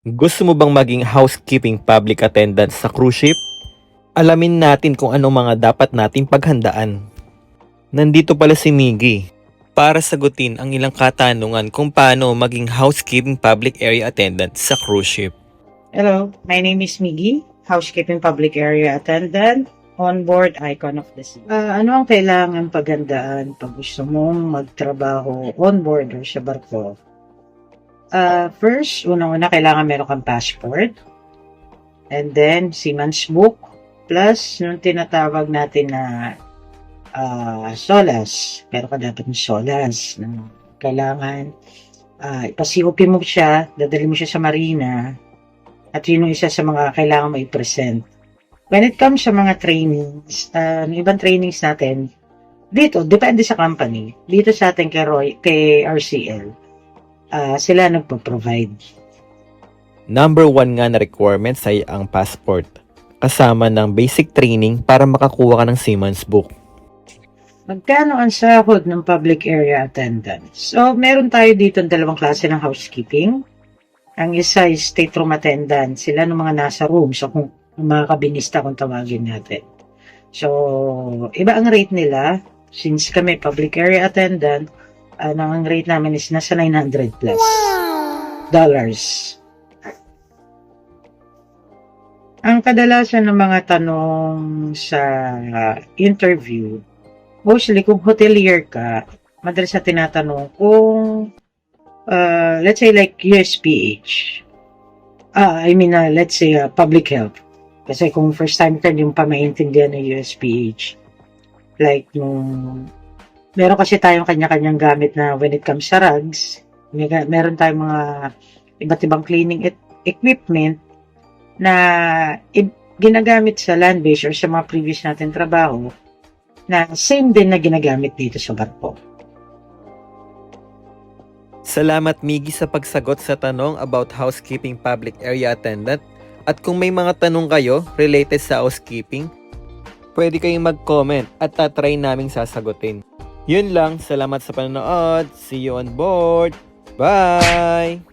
Gusto mo bang maging housekeeping public attendant sa cruise ship? Alamin natin kung ano mga dapat nating paghandaan. Nandito pala si Miggy para sagutin ang ilang katanungan kung paano maging housekeeping public area attendant sa cruise ship. Hello, my name is Miggy, housekeeping public area attendant, on-board icon of the sea. Ano ang kailangan paghandaan pag gusto mong magtrabaho on-board or sa barko? First, unang-una kailangan meron kang passport, and then seaman's book, plus yung tinatawag natin na SOLAS. Meron ka dapat ng SOLAS na kailangan ipasiupi mo siya, dadali mo siya sa marina, at yun yung isa sa mga kailangan mo i-present. When it comes sa mga trainings, ibang trainings natin, dito, depende sa company. Dito sa atin kay RCL, sila nagpo-provide. Number 1 nga na requirements ay ang passport, kasama ng basic training para makakuha ka ng seaman's book. Magkano ang sahod ng public area attendant? So, meron tayo dito ng dalawang klase ng housekeeping. Ang isa is state room attendant. Sila ng mga nasa room. So, kung mga kabinista kung tawagin natin. So, iba ang rate nila. Since kami public area attendant, ang rate namin is nasa 900 plus dollars. Ang kadalasan ng mga tanong sa interview, mostly kung hotelier ka, madalas na tinatanong kung let's say like USPH. Let's say public health. Kasi kung first time ka yung pamaintindihan ng USPH. Like meron kasi tayong kanya-kanyang gamit na when it comes sa rugs, meron tayong mga iba't ibang cleaning equipment na ginagamit sa land base or sa mga previous natin trabaho na same din na ginagamit dito sa barko. Salamat Miggy sa pagsagot sa tanong about housekeeping public area attendant. At kung may mga tanong kayo related sa housekeeping, pwede kayong mag-comment at tatry naming sasagutin. Yun lang, salamat sa panonood. See you on board. Bye!